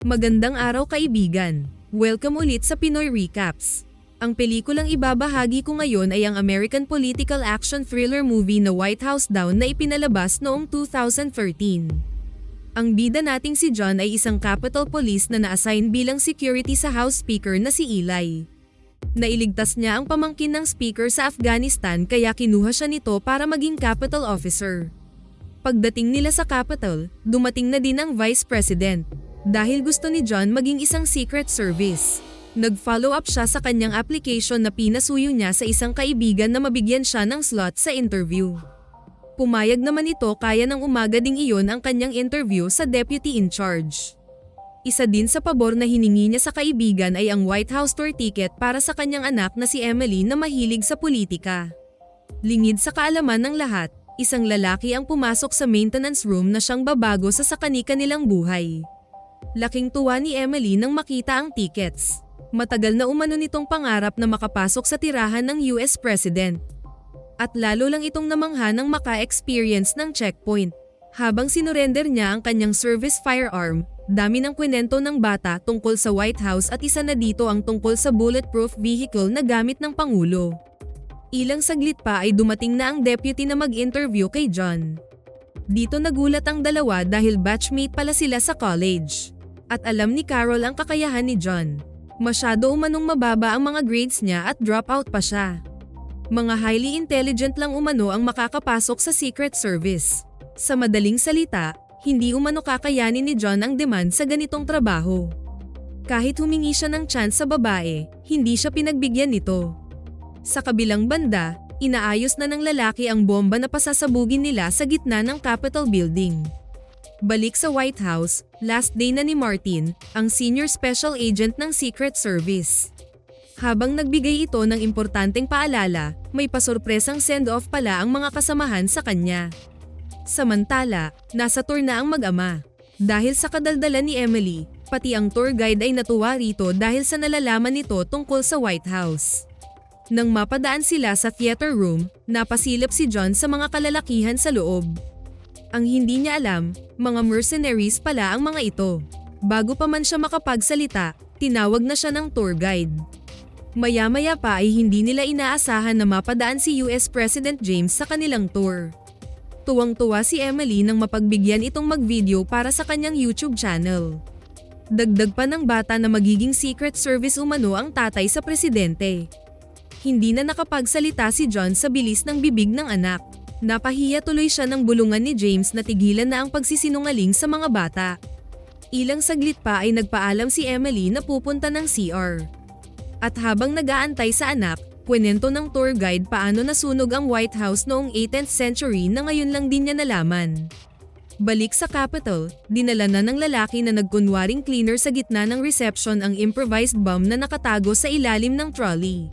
Magandang araw kaibigan. Welcome ulit sa Pinoy Recaps. Ang pelikulang ibabahagi ko ngayon ay ang American political action thriller movie na White House Down na ipinalabas noong 2013. Ang bida nating si John ay isang Capitol Police na na-assign bilang security sa House Speaker na si Eli. Nailigtas niya ang pamangkin ng Speaker sa Afghanistan kaya kinuha siya nito para maging Capitol Officer. Pagdating nila sa Capitol, dumating na din ang Vice President. Dahil gusto ni John maging isang Secret Service. Nag-follow up siya sa kanyang application na pinasuyo niya sa isang kaibigan na mabigyan siya ng slot sa interview. Pumayag naman ito kaya ng umaga ding iyon ang kanyang interview sa Deputy in Charge. Isa din sa pabor na hiningi niya sa kaibigan ay ang White House tour ticket para sa kanyang anak na si Emily na mahilig sa politika. Lingid sa kaalaman ng lahat, isang lalaki ang pumasok sa maintenance room na siyang babago sa kani-kanilang buhay. Laking tuwa ni Emily nang makita ang tickets. Matagal na umano nitong pangarap na makapasok sa tirahan ng US President. At lalo lang itong namangha ng maka-experience ng checkpoint. Habang sinurrender niya ang kanyang service firearm, dami ng kwento ng bata tungkol sa White House at isa na dito ang tungkol sa bulletproof vehicle na gamit ng Pangulo. Ilang saglit pa ay dumating na ang deputy na mag-interview kay John. Dito nagulat ang dalawa dahil batchmate pala sila sa college. At alam ni Carol ang kakayahan ni John. Masyado umanong mababa ang mga grades niya at dropout pa siya. Mga highly intelligent lang umano ang makakapasok sa Secret Service. Sa madaling salita, hindi umano kakayanin ni John ang demand sa ganitong trabaho. Kahit humingi siya ng chance sa babae, hindi siya pinagbigyan nito. Sa kabilang banda, inaayos na ng lalaki ang bomba na pasasabugin nila sa gitna ng Capitol Building. Balik sa White House, last day na ni Martin, ang senior special agent ng Secret Service. Habang nagbigay ito ng importanteng paalala, may pasurpresang send-off pala ang mga kasamahan sa kanya. Samantala, nasa tour na ang mag-ama. Dahil sa kadaldalan ni Emily, pati ang tour guide ay natuwa rito dahil sa nalalaman nito tungkol sa White House. Nang mapadaan sila sa theater room, napasilip si John sa mga kalalakihan sa loob. Ang hindi niya alam, mga mercenaries pala ang mga ito. Bago pa man siya makapagsalita, tinawag na siya ng tour guide. Maya-maya pa ay hindi nila inaasahan na mapadaan si US President James sa kanilang tour. Tuwang-tuwa si Emily nang mapagbigyan itong mag-video para sa kanyang YouTube channel. Dagdag pa ng bata na magiging Secret Service umano ang tatay sa presidente. Hindi na nakapagsalita si John sa bilis ng bibig ng anak. Napahiya tuloy siya ng bulungan ni James na tigilan na ang pagsisinungaling sa mga bata. Ilang saglit pa ay nagpaalam si Emily na pupunta ng CR. At habang nag-aantay sa anak, kwento ng tour guide paano nasunog ang White House noong 18th century na ngayon lang din niya nalaman. Balik sa Capitol, dinala na ng lalaki na nagkunwaring cleaner sa gitna ng reception ang improvised bomb na nakatago sa ilalim ng trolley.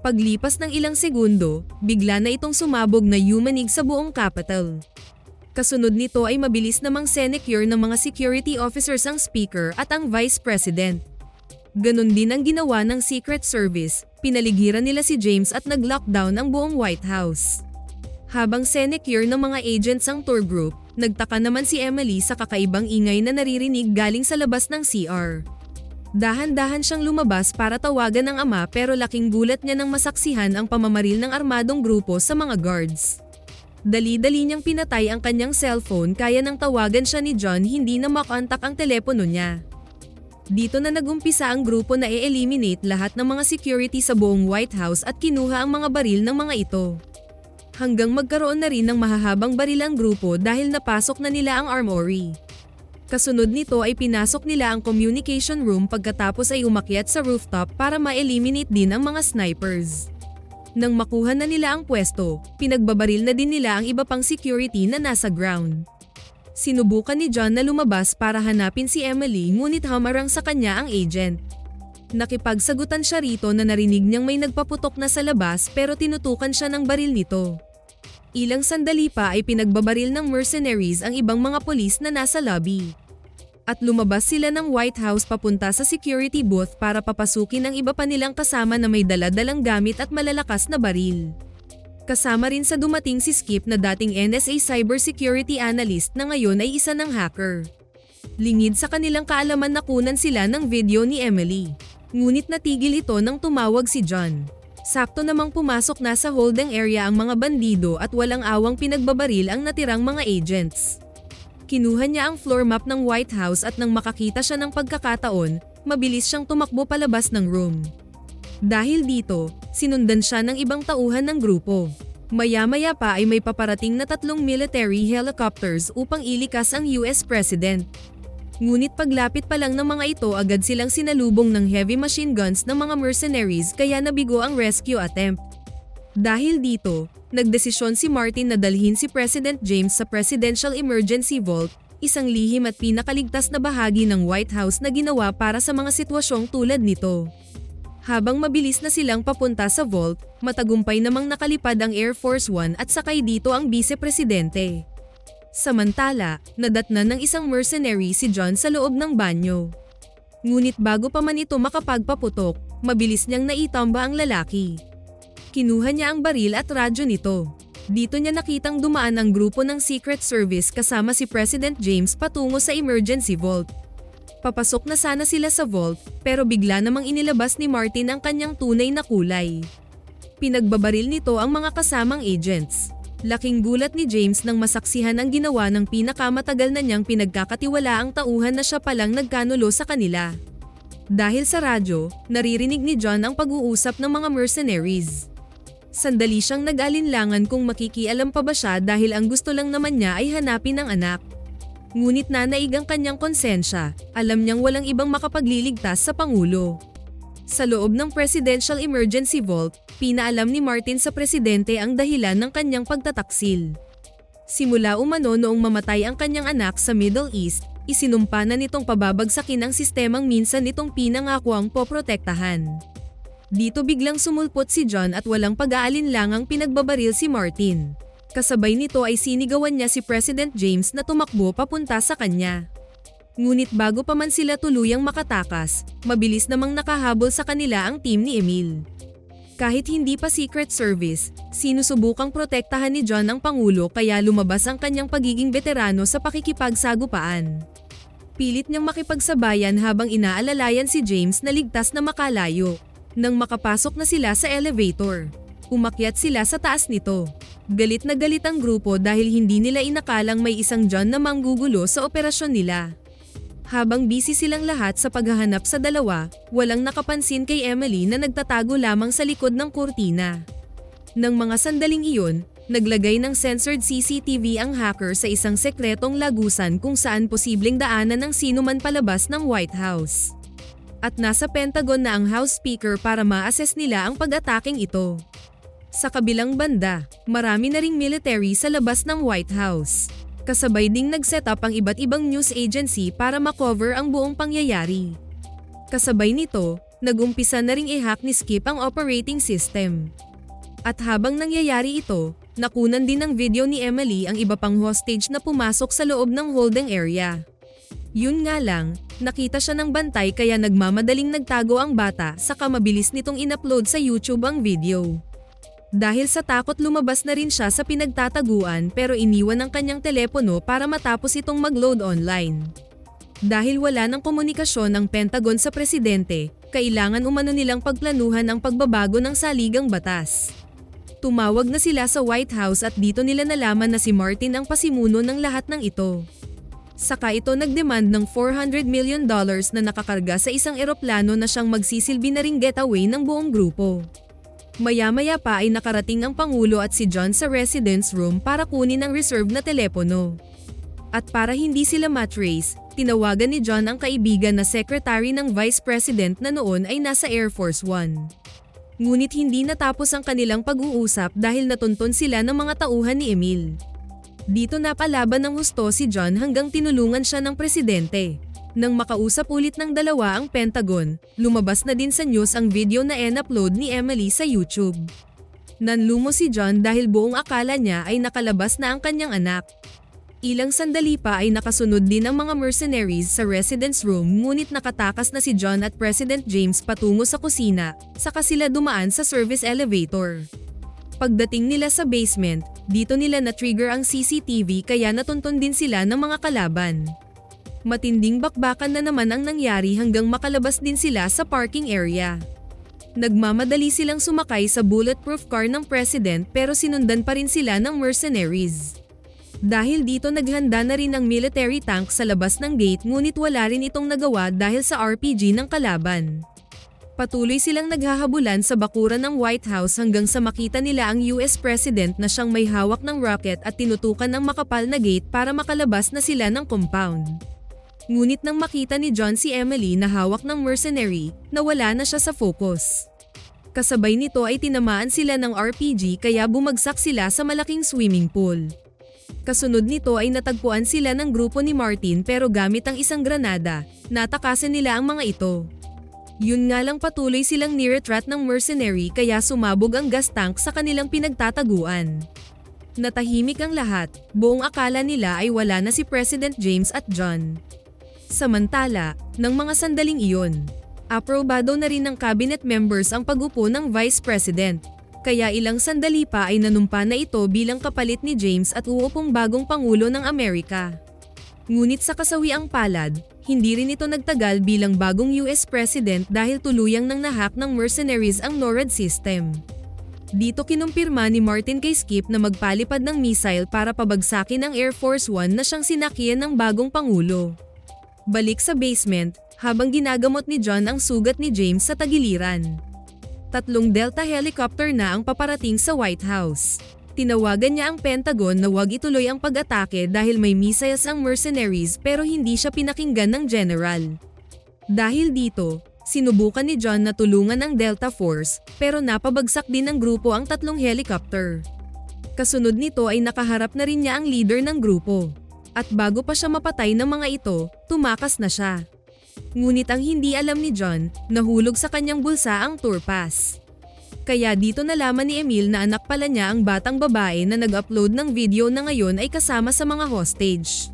Paglipas ng ilang segundo, bigla na itong sumabog na yumanig sa buong Capitol. Kasunod nito ay mabilis namang sinecure ng mga security officers ang Speaker at ang Vice President. Ganon din ang ginawa ng Secret Service, pinaligiran nila si James at nag-lockdown ang buong White House. Habang sinecure ng mga agents ang tour group, nagtaka naman si Emily sa kakaibang ingay na naririnig galing sa labas ng CR. Dahan-dahan siyang lumabas para tawagan ng ama pero laking gulat niya nang masaksihan ang pamamaril ng armadong grupo sa mga guards. Dali-dali niyang pinatay ang kanyang cellphone kaya nang tawagan siya ni John hindi na makontak ang telepono niya. Dito na nagumpisa ang grupo na i-eliminate lahat ng mga security sa buong White House at kinuha ang mga baril ng mga ito. Hanggang magkaroon na rin ng mahahabang baril ang grupo dahil napasok na nila ang armory. Kasunod nito ay pinasok nila ang communication room pagkatapos ay umakyat sa rooftop para ma-eliminate din ang mga snipers. Nang makuha na nila ang pwesto, pinagbabaril na din nila ang iba pang security na nasa ground. Sinubukan ni John na lumabas para hanapin si Emily ngunit hamarang sa kanya ang agent. Nakipagsagutan siya rito na narinig niyang may nagpaputok na sa labas pero tinutukan siya ng baril nito. Ilang sandali pa ay pinagbabaril ng mercenaries ang ibang mga pulis na nasa lobby. At lumabas sila ng White House papunta sa security booth para papasukin ang iba pa nilang kasama na may dala-dalang gamit at malalakas na baril. Kasama rin sa dumating si Skip na dating NSA cybersecurity analyst na ngayon ay isa ng hacker. Lingid sa kanilang kaalaman nakunan sila ng video ni Emily. Ngunit natigil ito nang tumawag si John. Sakto namang pumasok na sa holding area ang mga bandido at walang awang pinagbabaril ang natirang mga agents. Kinuha niya ang floor map ng White House at nang makakita siya ng pagkakataon, mabilis siyang tumakbo palabas ng room. Dahil dito, sinundan siya ng ibang tauhan ng grupo. Maya-maya pa ay may paparating na 3 military helicopters upang ilikas ang US President. Ngunit paglapit pa lang ng mga ito agad silang sinalubong ng heavy machine guns ng mga mercenaries kaya nabigo ang rescue attempt. Dahil dito, nagdesisyon si Martin na dalhin si President James sa Presidential Emergency Vault, isang lihim at pinakaligtas na bahagi ng White House na ginawa para sa mga sitwasyong tulad nito. Habang mabilis na silang papunta sa vault, matagumpay namang nakalipad ang Air Force One at sakay dito ang Vice-Presidente. Samantala, nadatnan ng isang mercenary si John sa loob ng banyo. Ngunit bago pa man ito makapagpaputok, mabilis niyang naitamba ang lalaki. Kinuha niya ang baril at radyo nito. Dito niya nakitang dumaan ang grupo ng Secret Service kasama si President James patungo sa emergency vault. Papasok na sana sila sa vault, pero bigla namang inilabas ni Martin ang kanyang tunay na kulay. Pinagbabaril nito ang mga kasamang agents. Laking gulat ni James nang masaksihan ang ginawa ng pinakamatagal na niyang pinagkakatiwalaang tauhan na siya palang nagkanulo sa kanila. Dahil sa radyo, naririnig ni John ang pag-uusap ng mga mercenaries. Sandali siyang nag-alinlangan kung makikialam pa ba siya dahil ang gusto lang naman niya ay hanapin ang anak. Ngunit nanaig ang kanyang konsensya, alam niyang walang ibang makapagliligtas sa Pangulo. Sa loob ng Presidential Emergency Vault, pinaalam ni Martin sa presidente ang dahilan ng kanyang pagtataksil. Simula umano noong mamatay ang kanyang anak sa Middle East, isinumpa na nitong pababagsakin ang sistemang minsan nitong pinangakuang poprotektahan. Dito biglang sumulpot si John at walang pag-aalinlangang pinagbabaril si Martin. Kasabay nito ay sinigawan niya si President James na tumakbo papunta sa kanya. Ngunit bago pa man sila tuluyang makatakas, mabilis namang nakahabol sa kanila ang team ni Emil. Kahit hindi pa Secret Service, sinusubukang protektahan ni John ang Pangulo kaya lumabas ang kanyang pagiging veterano sa pakikipagsagupaan. Pilit niyang makipagsabayan habang inaalalayan si James na ligtas na makalayo. Nang makapasok na sila sa elevator, umakyat sila sa taas nito. Galit na galit ang grupo dahil hindi nila inakalang may isang John na manggugulo sa operasyon nila. Habang busy silang lahat sa paghahanap sa dalawa, walang nakapansin kay Emily na nagtatago lamang sa likod ng kurtina. Nang mga sandaling iyon, naglagay ng censored CCTV ang hacker sa isang sekretong lagusan kung saan posibleng daanan ng sino man palabas ng White House. At nasa Pentagon na ang House Speaker para ma-assess nila ang pag-ataking ito. Sa kabilang banda, marami na ring military sa labas ng White House. Kasabay ding nag-set up ang iba't ibang news agency para makover ang buong pangyayari. Kasabay nito, nag-umpisa na ring i-hack ni Skip ang operating system. At habang nangyayari ito, nakunan din ng video ni Emily ang iba pang hostage na pumasok sa loob ng holding area. Yun nga lang, nakita siya ng bantay kaya nagmamadaling nagtago ang bata saka mabilis nitong in-upload sa YouTube ang video. Dahil sa takot lumabas na rin siya sa pinagtataguan pero iniwan ang kanyang telepono para matapos itong mag-load online. Dahil wala ng komunikasyon ang Pentagon sa presidente, kailangan umano nilang pagplanuhan ang pagbabago ng saligang batas. Tumawag na sila sa White House at dito nila nalaman na si Martin ang pasimuno ng lahat ng ito. Saka ito nagdemand ng $400 million na nakakarga sa isang eroplano na siyang magsisilbi na ring getaway ng buong grupo. Maya-maya pa ay nakarating ang Pangulo at si John sa residence room para kunin ang reserve na telepono. At para hindi sila matrace, tinawagan ni John ang kaibigan na secretary ng Vice President na noon ay nasa Air Force One. Ngunit hindi natapos ang kanilang pag-uusap dahil natuntun sila ng mga tauhan ni Emil. Dito napalaban ng husto si John hanggang tinulungan siya ng presidente. Nang makausap ulit ng dalawa ang Pentagon, lumabas na din sa news ang video na in-upload ni Emily sa YouTube. Nanlumo si John dahil buong akala niya ay nakalabas na ang kanyang anak. Ilang sandali pa ay nakasunod din ang mga mercenaries sa residence room ngunit nakatakas na si John at President James patungo sa kusina, saka sila dumaan sa service elevator. Pagdating nila sa basement, dito nila na-trigger ang CCTV kaya natuntun din sila ng mga kalaban. Matinding bakbakan na naman ang nangyari hanggang makalabas din sila sa parking area. Nagmamadali silang sumakay sa bulletproof car ng president pero sinundan pa rin sila ng mercenaries. Dahil dito naghanda na rin ang military tank sa labas ng gate ngunit wala rin itong nagawa dahil sa RPG ng kalaban. Patuloy silang naghahabulan sa bakuran ng White House hanggang sa makita nila ang US President na siyang may hawak ng rocket at tinutukan ng makapal na gate para makalabas na sila ng compound. Ngunit nang makita ni John si Emily na hawak ng mercenary, nawala na siya sa focus. Kasabay nito ay tinamaan sila ng RPG kaya bumagsak sila sa malaking swimming pool. Kasunod nito ay natagpuan sila ng grupo ni Martin pero gamit ang isang granada, natakasan nila ang mga ito. Yun nga lang patuloy silang niretreat ng mercenary kaya sumabog ang gas tank sa kanilang pinagtataguan. Natahimik ang lahat, buong akala nila ay wala na si President James at John. Samantala, ng mga sandaling iyon, aprobado na rin ng cabinet members ang pag-upo ng Vice President. Kaya ilang sandali pa ay nanumpa na ito bilang kapalit ni James at uupong bagong Pangulo ng Amerika. Ngunit sa kasawiang palad, hindi rin ito nagtagal bilang bagong US President dahil tuluyang nang nahak ng mercenaries ang NORAD system. Dito kinumpirma ni Martin kay Skip na magpalipad ng missile para pabagsakin ang Air Force One na siyang sinakyan ng bagong Pangulo. Balik sa basement, habang ginagamot ni John ang sugat ni James sa tagiliran. 3 Delta helicopter na ang paparating sa White House. Tinawagan niya ang Pentagon na huwag ituloy ang pag-atake dahil may missiles ang mercenaries pero hindi siya pinakinggan ng general. Dahil dito, sinubukan ni John na tulungan ang Delta Force pero napabagsak din ng grupo ang 3 helicopter. Kasunod nito ay nakaharap na rin niya ang leader ng grupo. At bago pa siya mapatay ng mga ito, tumakas na siya. Ngunit ang hindi alam ni John, nahulog sa kanyang bulsa ang tour pass. Kaya dito nalaman ni Emil na anak pala niya ang batang babae na nag-upload ng video na ngayon ay kasama sa mga hostage.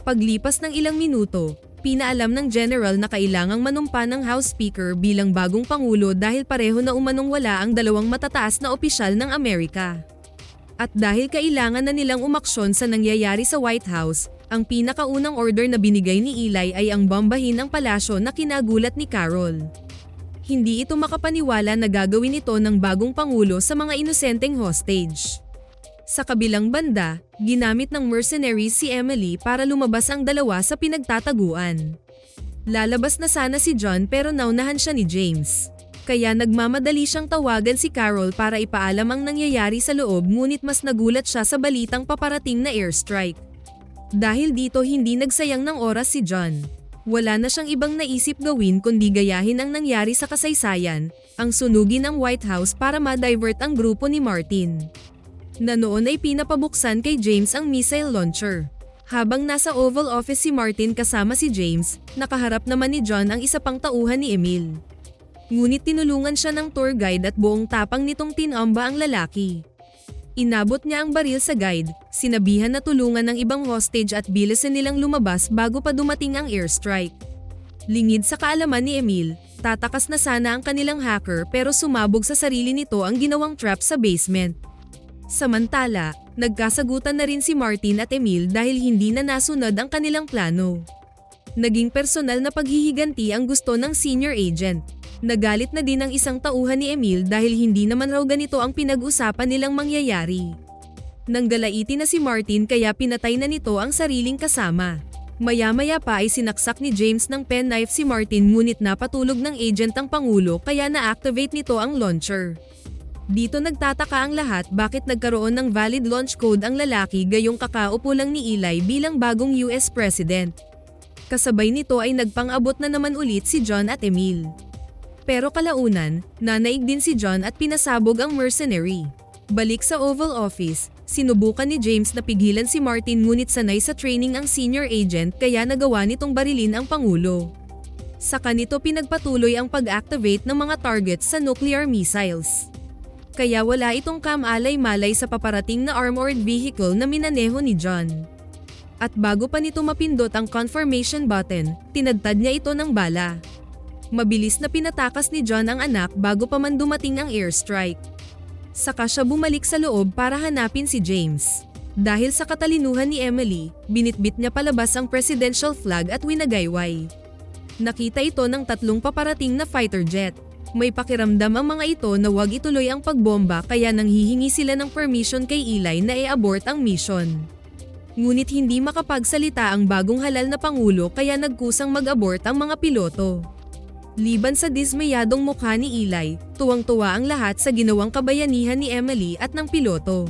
Paglipas ng ilang minuto, pinaalam ng general na kailangang manumpa ng House Speaker bilang bagong Pangulo dahil pareho na umanong wala ang 2 matataas na opisyal ng Amerika. At dahil kailangan na nilang umaksyon sa nangyayari sa White House, ang pinakaunang order na binigay ni Eli ay ang bombahin ang palasyo na kinagulat ni Carol. Hindi ito makapaniwala na gagawin ito ng bagong Pangulo sa mga inosenteng hostage. Sa kabilang banda, ginamit ng mercenaries si Emily para lumabas ang 2 sa pinagtataguan. Lalabas na sana si John pero naunahan siya ni James. Kaya nagmamadali siyang tawagan si Carol para ipaalam ang nangyayari sa loob ngunit mas nagulat siya sa balitang paparating na airstrike. Dahil dito hindi nagsayang ng oras si John. Wala na siyang ibang naisip gawin kundi gayahin ang nangyari sa kasaysayan, ang sunugin ng White House para ma-divert ang grupo ni Martin. Na noon ay pinapabuksan kay James ang missile launcher. Habang nasa Oval Office si Martin kasama si James, nakaharap naman ni John ang isa pang tauhan ni Emil. Ngunit tinulungan siya ng tour guide at buong tapang nitong tinamba ang lalaki. Inabot niya ang baril sa guide, sinabihan na tulungan ng ibang hostage at bilisan nilang lumabas bago pa dumating ang airstrike. Lingid sa kaalaman ni Emil, tatakas na sana ang kanilang hacker pero sumabog sa sarili nito ang ginawang trap sa basement. Samantala, nagkasagutan na rin si Martin at Emil dahil hindi na nasunod ang kanilang plano. Naging personal na paghihiganti ang gusto ng senior agent. Nagalit na din ang isang tauhan ni Emil dahil hindi naman raw ganito ang pinag-usapan nilang mangyayari. Nanggalaitin na si Martin kaya pinatay na nito ang sariling kasama. Maya-maya pa ay sinaksak ni James ng penknife si Martin ngunit napatulog ng agent ang Pangulo kaya na-activate nito ang launcher. Dito nagtataka ang lahat bakit nagkaroon ng valid launch code ang lalaki gayong kakaupo lang ni Eli bilang bagong US President. Kasabay nito ay nagpang-abot na naman ulit si John at Emil. Pero kalaunan, nanaig din si John at pinasabog ang mercenary. Balik sa Oval Office, sinubukan ni James na pigilan si Martin ngunit sanay sa training ang senior agent kaya nagawa nitong barilin ang Pangulo. Saka nito pinagpatuloy ang pag-activate ng mga targets sa nuclear missiles. Kaya wala itong kamalay-malay sa paparating na armored vehicle na minaneho ni John. At bago pa nito mapindot ang confirmation button, tinadtad niya ito ng bala. Mabilis na pinatakas ni John ang anak bago pa man dumating ang airstrike. Saka siya bumalik sa loob para hanapin si James. Dahil sa katalinuhan ni Emily, binitbit niya palabas ang presidential flag at winagayway. Nakita ito ng 3 paparating na fighter jet. May pakiramdam ang mga ito na wag ituloy ang pagbomba kaya nanghihingi sila ng permission kay Eli na i-abort ang mission. Ngunit hindi makapagsalita ang bagong halal na pangulo kaya nagkusang mag-abort ang mga piloto. Liban sa dismayadong mukha ni Eli, tuwang-tuwa ang lahat sa ginawang kabayanihan ni Emily at ng piloto.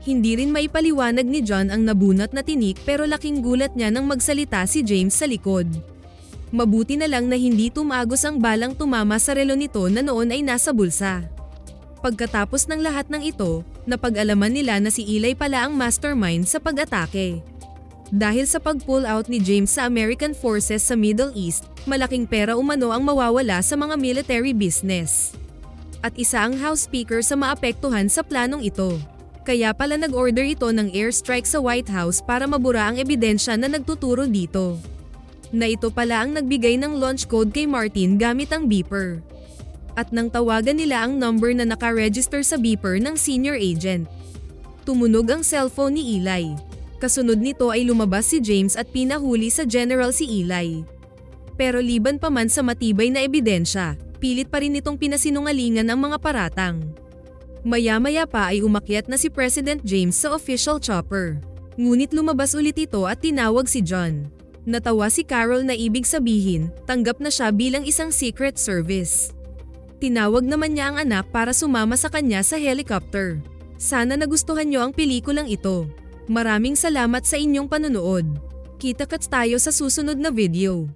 Hindi rin maipaliwanag ni John ang nabunot na tinik pero laking gulat niya nang magsalita si James sa likod. Mabuti na lang na hindi tumagos ang balang tumama sa relo nito na noon ay nasa bulsa. Pagkatapos ng lahat ng ito, napag-alaman nila na si Eli pala ang mastermind sa pag-atake. Dahil sa pag-pull out ni James sa American forces sa Middle East, malaking pera umano ang mawawala sa mga military business. At isa ang House Speaker sa maapektuhan sa planong ito. Kaya pala nag-order ito ng airstrike sa White House para mabura ang ebidensya na nagtuturo dito. Na ito pala ang nagbigay ng launch code kay Martin gamit ang beeper. At nang tawagan nila ang number na nakaregister sa beeper ng senior agent. Tumunog ang cellphone ni Eli. Kasunod nito ay lumabas si James at pinahuli sa general si Eli. Pero liban pa man sa matibay na ebidensya, pilit pa rin itong pinasinungalingan ang mga paratang. Maya-maya pa ay umakyat na si President James sa official chopper. Ngunit lumabas ulit ito at tinawag si John. Natawa si Carol na ibig sabihin, tanggap na siya bilang isang secret service. Tinawag naman niya ang anak para sumama sa kanya sa helicopter. Sana nagustuhan niyo ang pelikulang ito. Maraming salamat sa inyong panonood. Kita-kits tayo sa susunod na video.